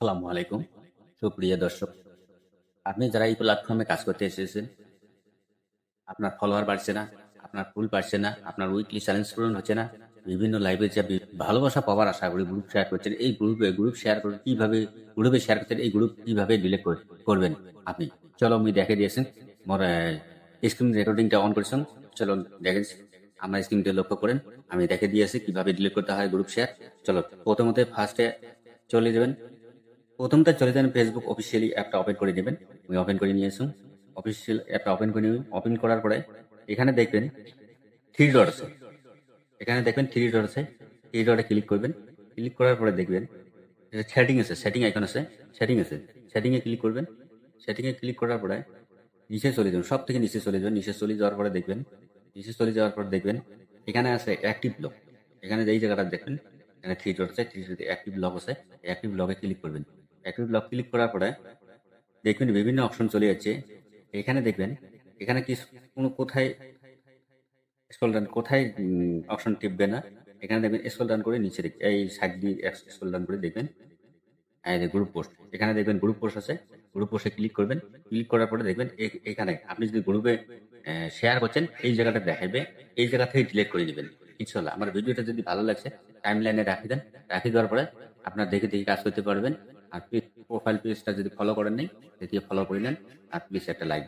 আসসালামু আলাইকুম সুপ্রিয় দর্শক, আপনি যারা এই প্ল্যাটফর্মে কাজ করতে এসেছেন, আপনার ফলোয়ার বাড়ছে না, আপনার ফুল বাড়ছে না, আপনার উইকলি চ্যালেঞ্জ পূরণ হচ্ছে না, বিভিন্ন লাইভে যে ভালোবাসা পাওয়ার আশা করি গ্রুপ শেয়ার করছেন, এই গ্রুপ শেয়ার করে কিভাবে গ্রুপে শেয়ার করছেন, এই গ্রুপ কিভাবে ডিলিট করবেন আপনি। চলো আমি দেখে দিয়েছেন মোর স্ক্রিন রেকর্ডিংটা অন করেছেন। চলো দেখেন, আমার স্ক্রিনটা লক্ষ্য করেন, আমি দেখে দিয়েছি কিভাবে ডিলিট করতে হয় গ্রুপ শেয়ার। চলো প্রথমত ফার্স্টে চলে যাবেন, প্রথমটা চলে যান ফেসবুক অফিসিয়ালি অ্যাপটা ওপেন করে নেবেন। আমি ওপেন করে নিয়েছি। অফিসিয়াল অ্যাপটা ওপেন করে নেবেন। ওপেন করার পরে এখানে দেখবেন থ্রি ডট আছে, এখানে দেখবেন থ্রি ডট আছে, থ্রি ডটে ক্লিক করবেন। ক্লিক করার পরে দেখবেন সেটিং আছে, সেটিং আইকন আছে, সেটিং আছে, সেটিংয়ে ক্লিক করবেন। সেটিংয়ে ক্লিক করার পরে নিচে চলে যাবেন, সব থেকে নিচে চলে যাবেন। নিচে চলে যাওয়ার পরে দেখবেন, নিচে চলে যাওয়ার পর দেখবেন এখানে আছে অ্যাক্টিভ লক। এখানে যেই জায়গাটা দেখবেন এখানে থ্রি ডট আছে, থ্রি ডটে অ্যাক্টিভ লক আছে, অ্যাক্টিভ লকে ক্লিক করবেন। অ্যাক্টিভ লক ক্লিক করার পরে দেখবেন বিভিন্ন অপশন চলে যাচ্ছে। এখানে দেখবেন এখানে কি কোথায় স্ক্রল ডাউন, কোথায় অপশন টিপবে না, এখানে দেখবেন স্ক্রল ডাউন করে নিচে এই সাইড দিয়ে স্ক্রল ডাউন করে দেখবেন এই যে গ্রুপ পোস্ট, এখানে দেখবেন গ্রুপ পোস্ট আছে। গ্রুপ পোস্টে ক্লিক করবেন। ক্লিক করার পরে দেখবেন এখানে আপনি যদি গ্রুপে শেয়ার করছেন এই জায়গাটা দেখাবে, এই জায়গা থেকে ডিলিট করে দিবেন। ইনশাল্লাহ আমার ভিডিওটা যদি ভালো লাগছে টাইম লাইনে রাখি দেন, রাখি দেওয়ার পরে আপনার দেখে দেখে কাজ করতে পারবেন। আর প্রোফাইল পেজটা যদি ফলো করেন নাই, দেখে ফলো করে নেন। আর প্লিজ একটা লাইক